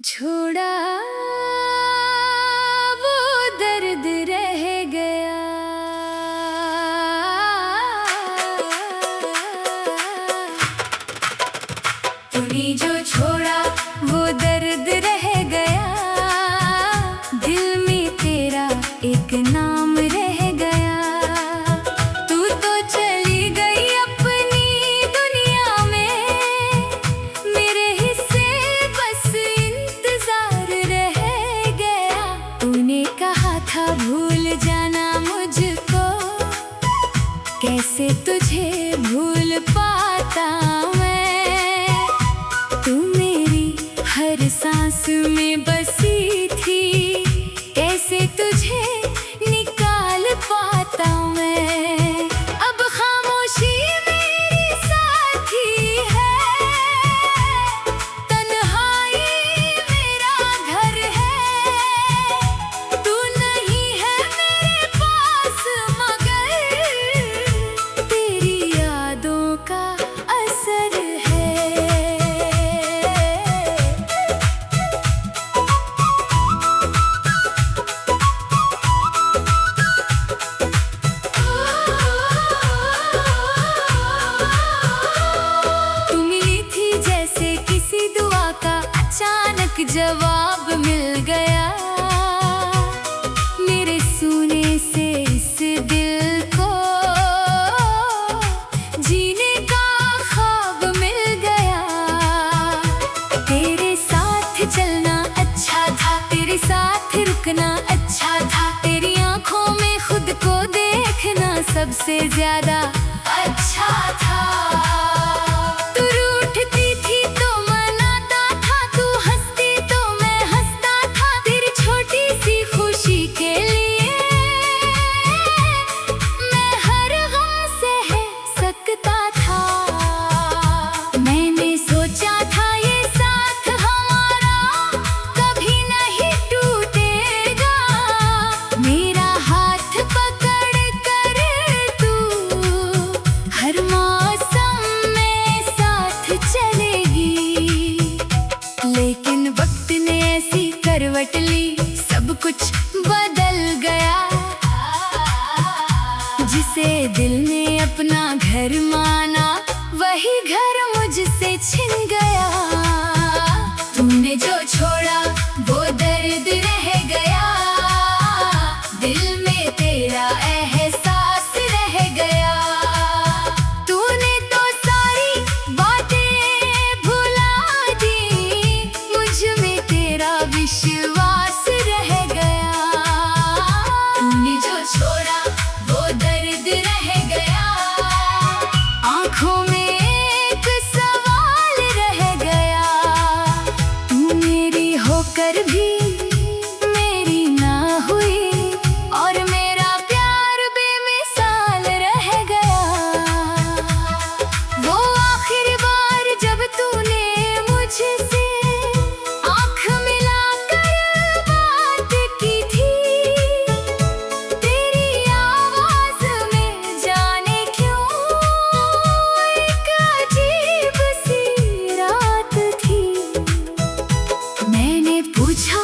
छोड़ा वो दर्द रह गया। तूने जो छोड़ा वो दर्द रह गया। दिल में तेरा एक नाम रह गया। तू तो चली गई अपनी दुनिया में, मेरे हिस्से बस इंतजार रह गया। तूने कहा था भूल जाना मुझको, कैसे तुझे भूल पाता मैं। तू मेरी हर सांस में बसी थी, कैसे तुझे निकाल पाता मैं। अब खामोशी मेरी साथी है, तन्हाई मेरा घर है। तू नहीं है मेरे पास मगर तेरी यादों का असर है। अचानक जवाब मिल गया, मेरे सुने से इस दिल को जीने का ख्वाब मिल गया। तेरे साथ चलना अच्छा था, तेरे साथ रुकना अच्छा था, तेरी आंखों में खुद को देखना सबसे ज्यादा अच्छा था। लेकिन वक्त ने ऐसी करवट ली, सब कुछ बदल गया। जिसे दिल ने अपना घर माना, वही घर मुझसे छिन गया। तूने जो छोड़ा वो दर्द रह गया, दिल में तेरा एहसास रह गया। तूने तो सारी बातें भुला दी, मुझ में तेरा विश्वास रह गया। तूने जो छोड़ा वो दर्द रह गया, आँखों में एक सवाल रह गया। तू मेरी होकर भी मेरी ना हुई, और मेरा प्यार बेमिसाल रह गया। वो आखिरी बार जब तूने मुझसे आँख मिलाकर बात की थी, तेरी आवाज़ में जाने क्यों एक अजीब सी रात थी। मैंने पूछा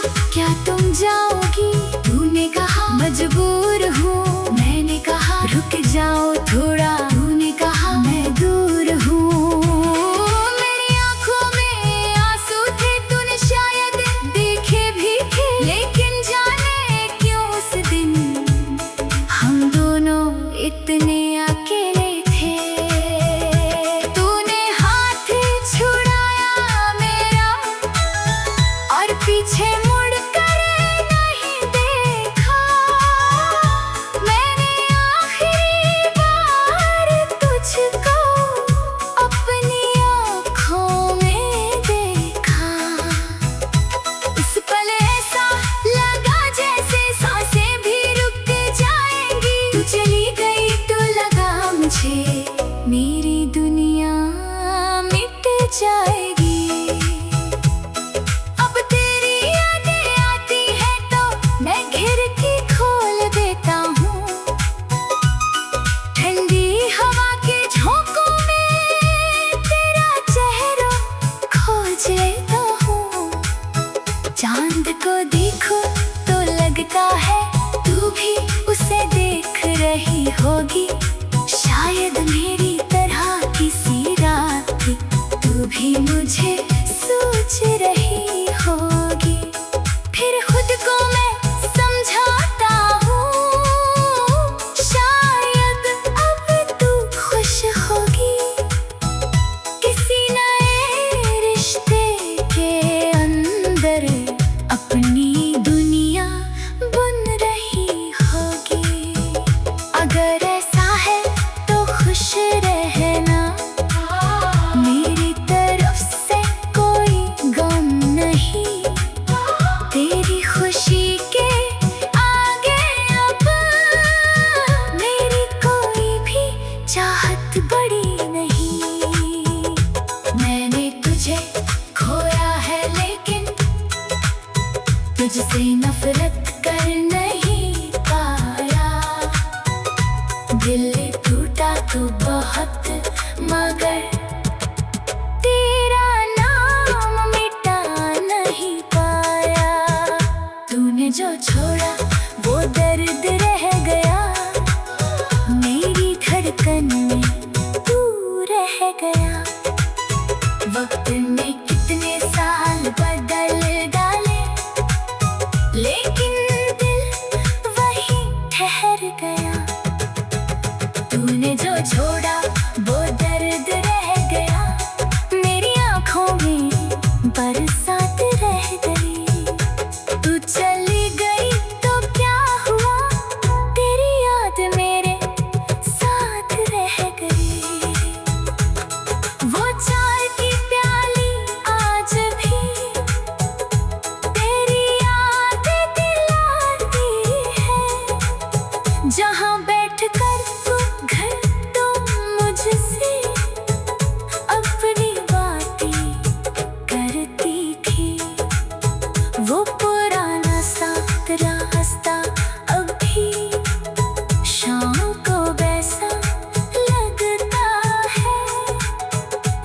को देखो तो लगता है तू भी उसे देख रही होगी। शायद मेरी तरह किसी रात भी तू भी मुझे सोच रही होगी। फिर खुद को मैं समझाता हूँ, शायद अब तू खुश होगी। किसी नए रिश्ते के अंदर अपनी दुनिया बुन रही होगी। अगर ऐसा है तो खुश रहना, मेरी तरफ से कोई गम नहीं। तेरी खुशी के आगे अब मेरी कोई भी चाहत बड़ी नहीं। मैंने तुझे खोया है लेकिन तुझसे नफरत कर नहीं पाया। दिल टूटा तो बहुत मगर तेरा नाम मिटा नहीं पाया। तूने जो छोड़ा वो दर्द रह गया, मेरी धड़कन में तू रह गया। वक्त ने कितने साल बदल डाले, लेकिन दिल वही ठहर गया। तूने जो छोड़ा वो दर्द रह गया, मेरी आँखों में बरसात रह गई। तू चली गई तो क्या हुआ, तेरी याद मेरे साथ रह गई। वो चाय की प्याली आज भी तेरी याद दिलाती है। जहाँ बैठकर तू घंटों मुझसे अपनी बातें करती थी। वो पुराना सा तेरा रास्ता अब भी शाम को वैसा लगता है,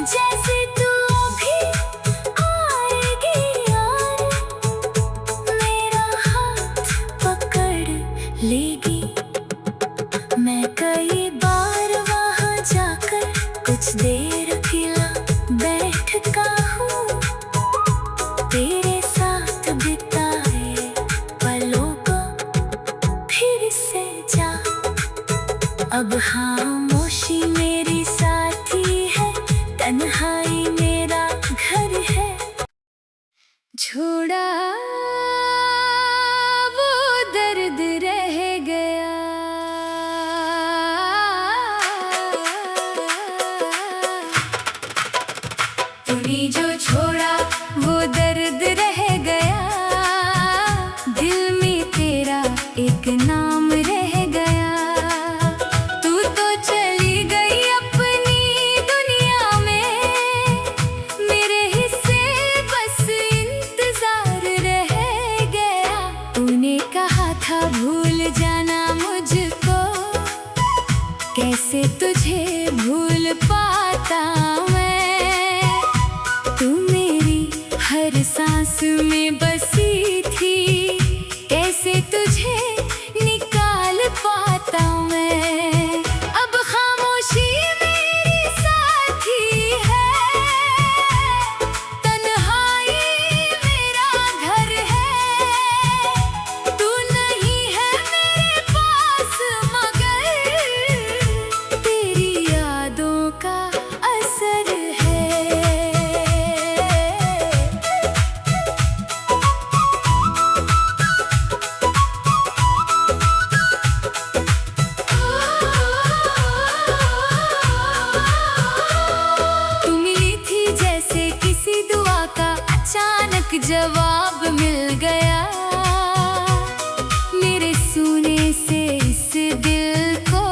जैसे तू भी आएगी यार, मेरा हाथ पकड़ लेगी। मैं कई बार वहाँ जाकर कुछ देर अकेला बैठता हूँ, तेरे साथ बिताए पलों को फिर से जा। अब खामोशी मेरी साथी है, तन्हाई मेरा घर है। छोड़ा वो दर्द रह गया, तूने जो छोड़ा वो दर्द रह गया। दिल में तेरा एक नाम रह गया। तू तो चली गई अपनी दुनिया में, मेरे हिस्से बस इंतजार रह गया। तूने कहा था भूल जाना मुझको, कैसे तुझे भूल पाता मैं। तू मेरी हर सांस में बसी थी, कैसे तुझे निकाल पाता मैं। अब खामोशी मेरी साथी है, तन्हाई मेरा घर है। तू नहीं है मेरे पास मगर तेरी यादों का असर है। तू मिली थी जैसे किसी दुआ का अचानक जवाब मिल गया। मेरे सुने से इस दिल को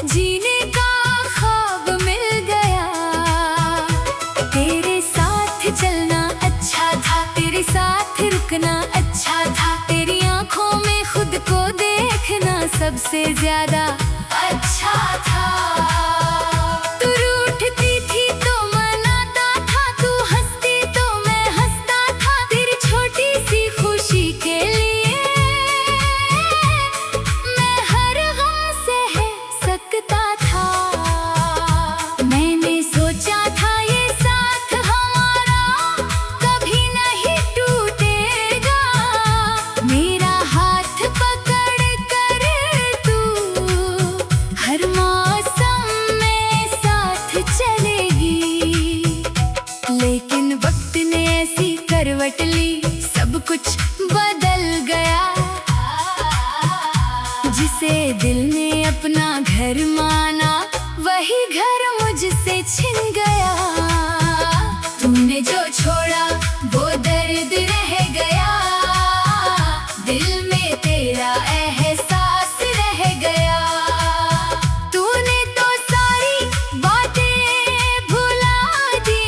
जीने का ख्वाब मिल गया। तेरे साथ चलना अच्छा था, तेरे साथ रुकना अच्छा था। तेरी आंखों में खुद को देखना सबसे ज्यादा अच्छा था। तू रूठती थी तो मनाता था, तू हंसती तो मैं हंसता था। तेरी लेकिन वक्त ने ऐसी करवट ली, सब कुछ बदल गया। जिसे दिल ने अपना घर माना, वही घर मुझसे छिन गया। तूने जो छोड़ा वो दर्द रह गया, दिल में तेरा एहसास रह गया। तूने तो सारी बातें भुला दी,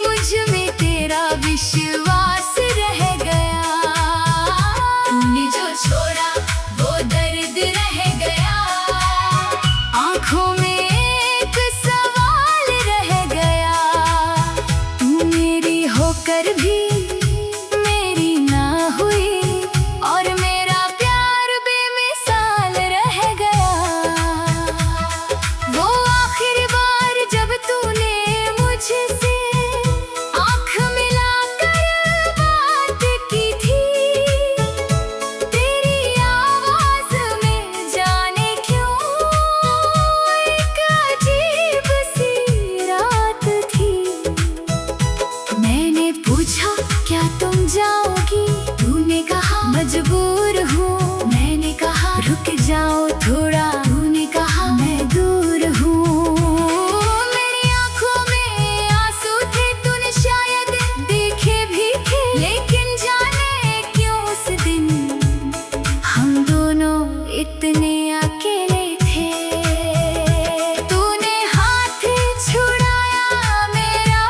मुझ में तेरा विश्वास रह गया। तूने जो छोड़ा वो दर्द रह गया, आँखों में एक सवाल रह गया। तू मेरी होकर भी मेरी ना हुई, और मेरा प्यार बेमिसाल रह गया। वो आखिरी बार जब तूने मुझसे आँख मिलाकर बात की थी, तेरी आवाज़ में जाने क्यों एक अजीब सी रात थी। मैंने पूछा क्या तुम जाओगी, तूने कहा मजबूर हूँ। मैंने कहा रुक जाओ थोड़ा, तूने कहा मैं दूर हूँ। मेरी आँखों में आंसू थे, तूने शायद देखे भी थे, लेकिन जाने क्यों उस दिन हम दोनों इतने अकेले थे। तूने हाथ छुड़ाया मेरा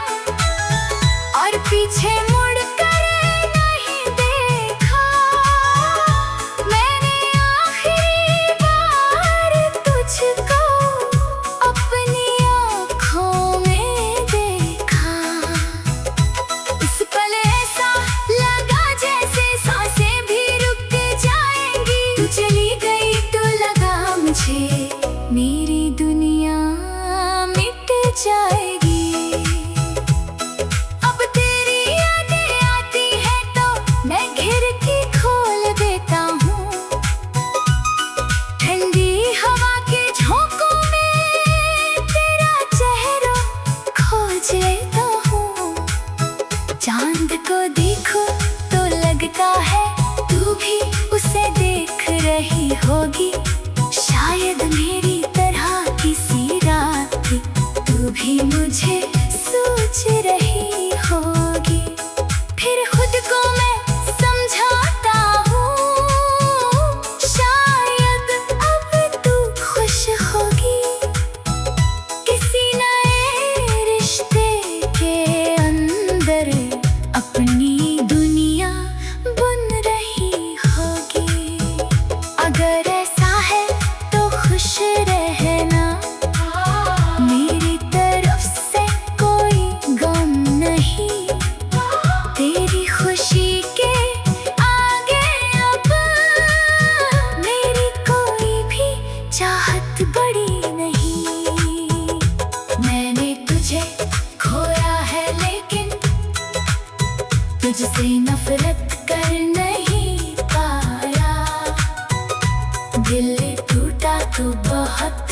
और पीछे मुड़ कर नहीं देखा। मैंने आखिरी बार तुझको अपनी आँखों में देखा। उस पल ऐसा लगा जैसे सांसें भी रुक जाएंगी। तू चली गई तो लगा मुझे मेरी दुनिया मिट जाएगी। अब तेरी यादें आती हैं तो मैं खिड़की खोल देता हूँ। ठंडी हवा के झोंकों में तेरा चेहरा खोज लेता हूँ। चांद को देखो तो लगता है तू भी उसे देख रही होगी। शायद मेरी तरह किसी रात तू भी मुझे सोच रही होगी। फिर खुद को मैं समझाता हूँ, शायद अब तू खुश होगी। किसी नए रिश्ते के अंदर अपनी दुनिया बुन रही होगी। अगर ऐसा है तो खुश रहना, मेरी तरफ से कोई गम नहीं। तेरी खुशी के आगे अब मेरी कोई भी चाहत बड़ी नहीं। मैंने तुझे खोया है लेकिन तुझसे नफरत कर नहीं पाया। दिल टूटा तो बहुत